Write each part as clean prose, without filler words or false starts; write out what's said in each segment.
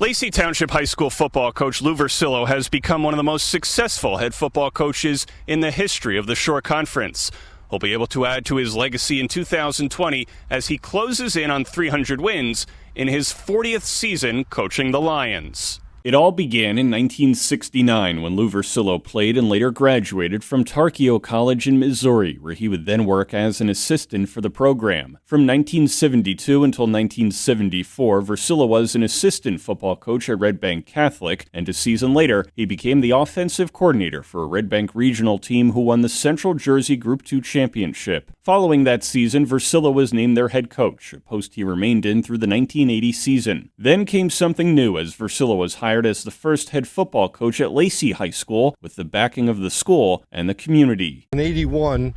Lacey Township High School football coach Lou Vircillo has become one of the most successful head football coaches in the history of the Shore Conference. He'll be able to add to his legacy in 2020 as he closes in on 300 wins in his 40th season coaching the Lions. It all began in 1969 when Lou Vircillo played and later graduated from Tarkio College in Missouri, where he would then work as an assistant for the program. From 1972 until 1974, Vircillo was an assistant football coach at Red Bank Catholic, and a season later, he became the offensive coordinator for a Red Bank regional team who won the Central Jersey Group II championship. Following that season, Vircillo was named their head coach, a post he remained in through the 1980 season. Then came something new as Vircillo was hired as the first head football coach at Lacey High School with the backing of the school and the community. In '81,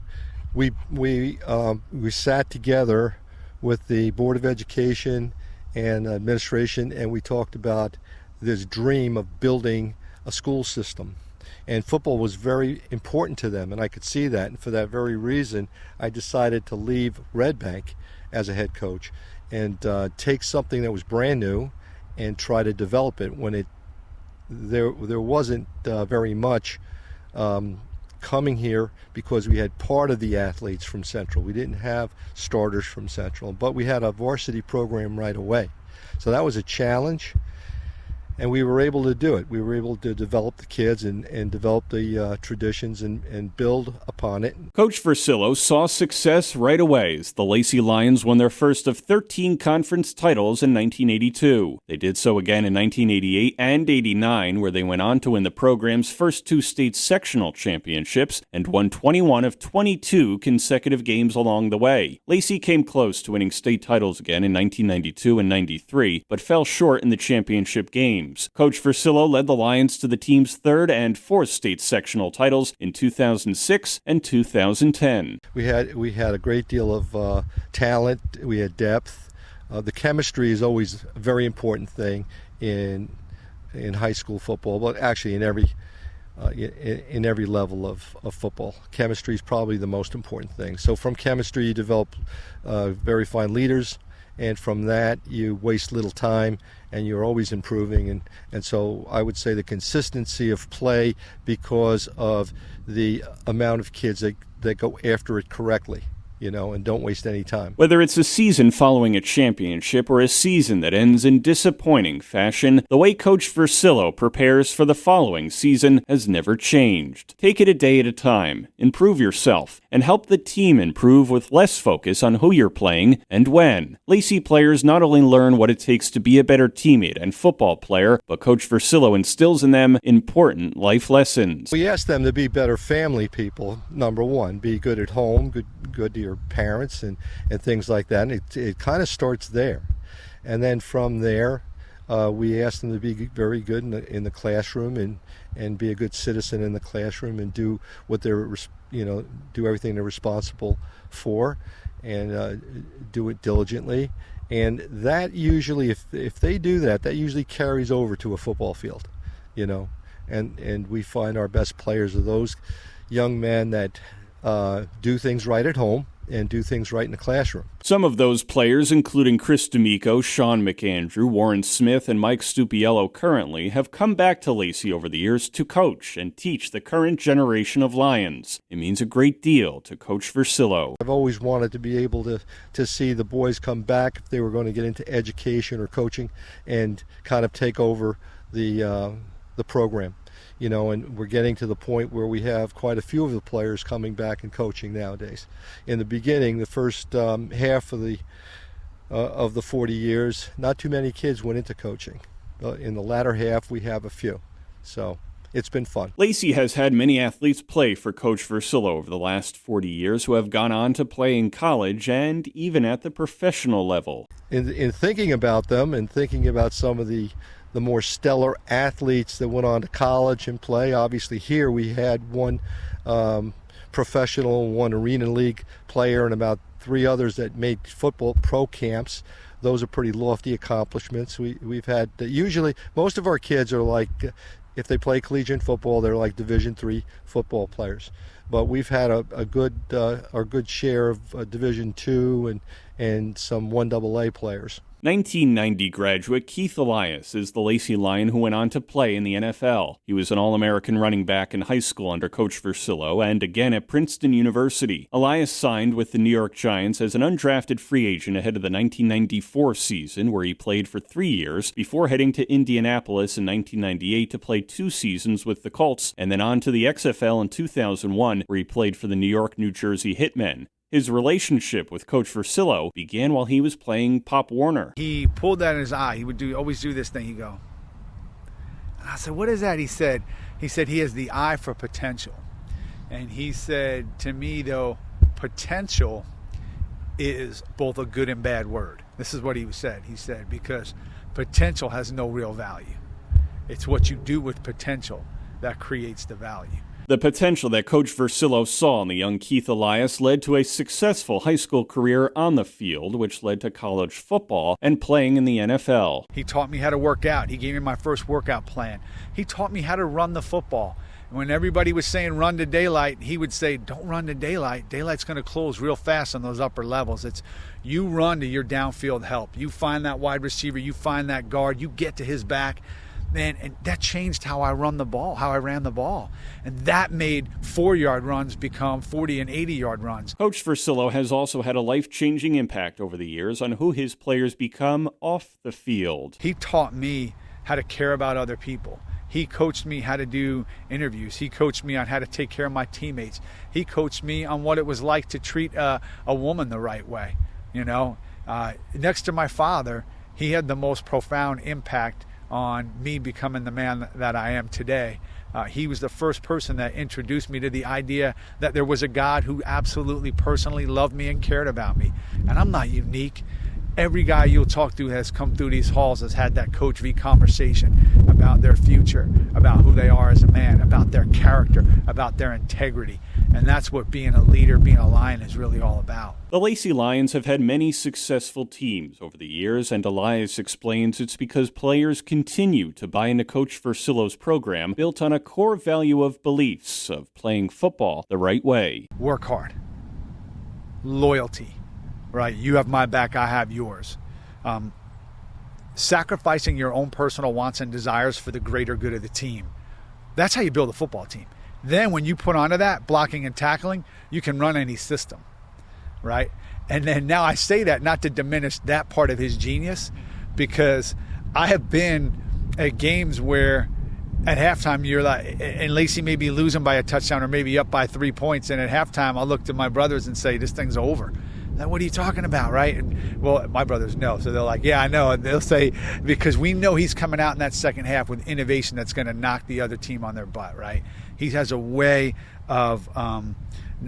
we sat together with the Board of Education and administration, and we talked about this dream of building a school system. And football was very important to them, and I could see that. And for that very reason, I decided to leave Red Bank as a head coach and take something that was brand new and try to develop it when there wasn't very much coming here, because we had part of the athletes from Central. We didn't have starters from Central, but we had a varsity program right away. So that was a challenge, and we were able to do it. We were able to develop the kids and develop the traditions and build upon it. Coach Vircillo saw success right away as the Lacey Lions won their first of 13 conference titles in 1982. They did so again in 1988 and '89, where they went on to win the program's first two state sectional championships and won 21 of 22 consecutive games along the way. Lacey came close to winning state titles again in 1992 and '93, but fell short in the championship game. Coach Vircillo led the Lions to the team's third and fourth state sectional titles in 2006 and 2010. We had a great deal of talent. We had depth. The chemistry is always a very important thing in high school football, but actually in every level of football. Chemistry is probably the most important thing. So from chemistry, you develop very fine leaders. And from that, you waste little time, and you're always improving. And so I would say the consistency of play, because of the amount of kids that go after it correctly, and don't waste any time. Whether it's a season following a championship or a season that ends in disappointing fashion, the way Coach Vircillo prepares for the following season has never changed. Take it a day at a time, improve yourself, and help the team improve with less focus on who you're playing and when. Lacey players not only learn what it takes to be a better teammate and football player, but Coach Vircillo instills in them important life lessons. We ask them to be better family people, number one. Be good at home, good to your parents and things like that. And it kind of starts there. And then from there, we ask them to be very good in the classroom and be a good citizen in the classroom and do what they're, do everything they're responsible for, and do it diligently. And that usually, if they do that, that usually carries over to a football field, and we find our best players are those young men that do things right at home and do things right in the classroom. Some of those players, including Chris D'Amico, Sean McAndrew, Warren Smith, and Mike Stupiello currently, have come back to Lacey over the years to coach and teach the current generation of Lions. It means a great deal to Coach Vircillo. I've always wanted to be able to see the boys come back if they were going to get into education or coaching and kind of take over the program. And we're getting to the point where we have quite a few of the players coming back and coaching nowadays. In the beginning, the first half of the 40 years, not too many kids went into coaching. In the latter half, we have a few. So it's been fun. Lacey has had many athletes play for Coach Vircillo over the last 40 years who have gone on to play in college and even at the professional level. In thinking about them and thinking about some of the more stellar athletes that went on to college and play. Obviously here we had one professional, one Arena League player, and about 3 others that made football pro camps. Those are pretty lofty accomplishments. We've had, usually most of our kids are like, if they play collegiate football, they're like Division III football players. But we've had a good share of Division II and some 1AA players. 1990 graduate Keith Elias is the Lacey Lion who went on to play in the NFL. He was an All-American running back in high school under Coach Vircillo and again at Princeton University. Elias signed with the New York Giants as an undrafted free agent ahead of the 1994 season, where he played for 3 years before heading to Indianapolis in 1998 to play 2 seasons with the Colts, and then on to the XFL in 2001, where he played for the New York, New Jersey Hitmen. His relationship with Coach Vircillo began while he was playing Pop Warner. He pulled that in his eye. He would always do this thing. He'd go, and I said, what is that? He said he has the eye for potential. And he said to me, though, potential is both a good and bad word. This is what he said. He said, because potential has no real value. It's what you do with potential that creates the value. The potential that Coach Vircillo saw in the young Keith Elias led to a successful high school career on the field, which led to college football and playing in the NFL. He taught me how to work out. He gave me my first workout plan. He taught me how to run the football. When everybody was saying run to daylight, he would say, don't run to daylight. Daylight's going to close real fast on those upper levels. It's you run to your downfield help. You find that wide receiver. You find that guard. You get to his back. And that changed how I ran the ball. And that made 4-yard runs become 40 and 80-yard runs. Coach Vircillo has also had a life-changing impact over the years on who his players become off the field. He taught me how to care about other people. He coached me how to do interviews. He coached me on how to take care of my teammates. He coached me on what it was like to treat a woman the right way. Next to my father, he had the most profound impact on me becoming the man that I am today. He was the first person that introduced me to the idea that there was a God who absolutely personally loved me and cared about me. And I'm not unique. Every guy you'll talk to has come through these halls has had that Coach V conversation about their future, about who they are as a man, about their character, about their integrity. And that's what being a leader, being a Lion is really all about. The Lacey Lions have had many successful teams over the years, and Elias explains it's because players continue to buy into Coach Vircillo's program built on a core value of beliefs of playing football the right way. Work hard. Loyalty. Right? You have my back, I have yours. Sacrificing your own personal wants and desires for the greater good of the team. That's how you build a football team. Then when you put onto that, blocking and tackling, you can run any system. Right? And then now I say that not to diminish that part of his genius, because I have been at games where at halftime you're like, and Lacey may be losing by a touchdown or maybe up by 3 points, and at halftime I'll look to my brothers and say, this thing's over. Now, what are you talking about, right? And, well, my brothers know, so they're like, yeah, I know. And they'll say, because we know he's coming out in that second half with innovation that's going to knock the other team on their butt, right? He has a way of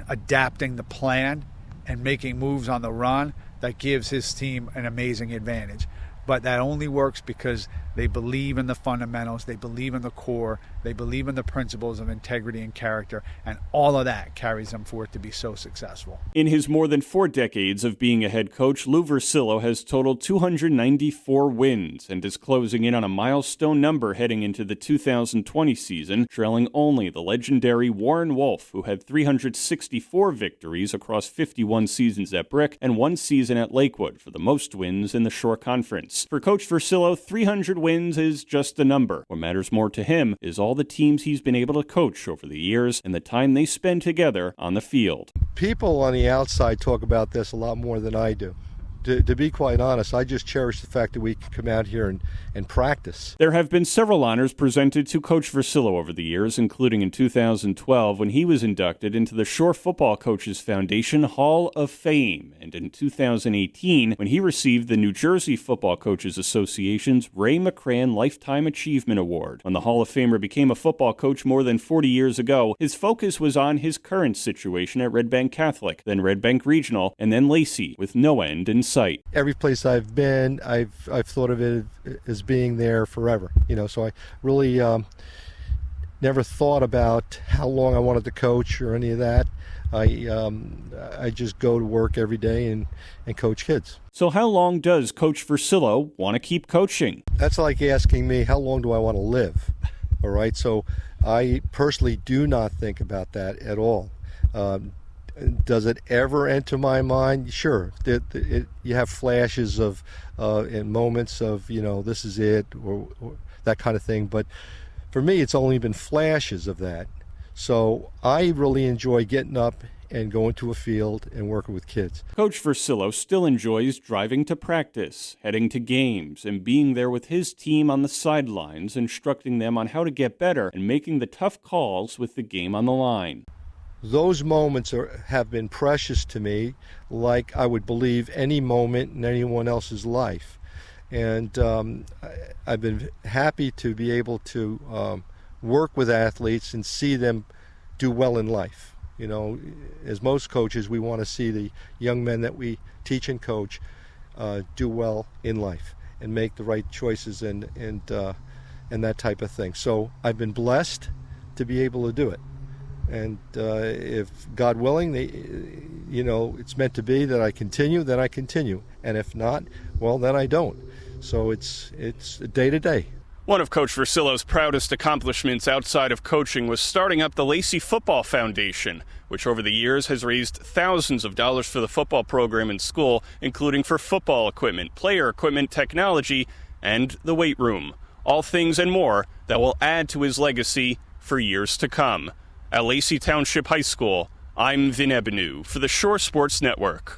adapting the plan and making moves on the run that gives his team an amazing advantage. But that only works because they believe in the fundamentals, they believe in the core, they believe in the principles of integrity and character, and all of that carries them for it to be so successful. In his more than 4 decades of being a head coach, Lou Vircillo has totaled 294 wins and is closing in on a milestone number heading into the 2020 season, trailing only the legendary Warren Wolf, who had 364 victories across 51 seasons at Brick and 1 season at Lakewood for the most wins in the Shore Conference. For Coach Vircillo, 300 wins is just a number. What matters more to him is all the teams he's been able to coach over the years and the time they spend together on the field. People on the outside talk about this a lot more than I do. To be quite honest, I just cherish the fact that we can come out here and practice. There have been several honors presented to Coach Vircillo over the years, including in 2012 when he was inducted into the Shore Football Coaches Foundation Hall of Fame, and in 2018 when he received the New Jersey Football Coaches Association's Ray McCran Lifetime Achievement Award. When the Hall of Famer became a football coach more than 40 years ago, his focus was on his current situation at Red Bank Catholic, then Red Bank Regional, and then Lacey, with no end in sight. Every place I've been, I've thought of it as being there forever. So I really never thought about how long I wanted to coach or any of that. I just go to work every day and coach kids. So how long does Coach Vircillo want to keep coaching? That's like asking me, how long do I want to live? All right, so I personally do not think about that at all. Does it ever enter my mind? Sure. You have flashes of and moments of, this is it, or that kind of thing. But for me, it's only been flashes of that. So I really enjoy getting up and going to a field and working with kids. Coach Vircillo still enjoys driving to practice, heading to games, and being there with his team on the sidelines, instructing them on how to get better and making the tough calls with the game on the line. Those moments have been precious to me, like I would believe any moment in anyone else's life. And I've been happy to be able to work with athletes and see them do well in life. As most coaches, we want to see the young men that we teach and coach do well in life and make the right choices and that type of thing. So I've been blessed to be able to do it. And if God willing, it's meant to be that I continue, then I continue. And if not, well, then I don't. So it's day to day. One of Coach Vircillo's proudest accomplishments outside of coaching was starting up the Lacey Football Foundation, which over the years has raised thousands of dollars for the football program in school, including for football equipment, player equipment, technology, and the weight room. All things and more that will add to his legacy for years to come. At Lacey Township High School, I'm Vin Ebenu for the Shore Sports Network.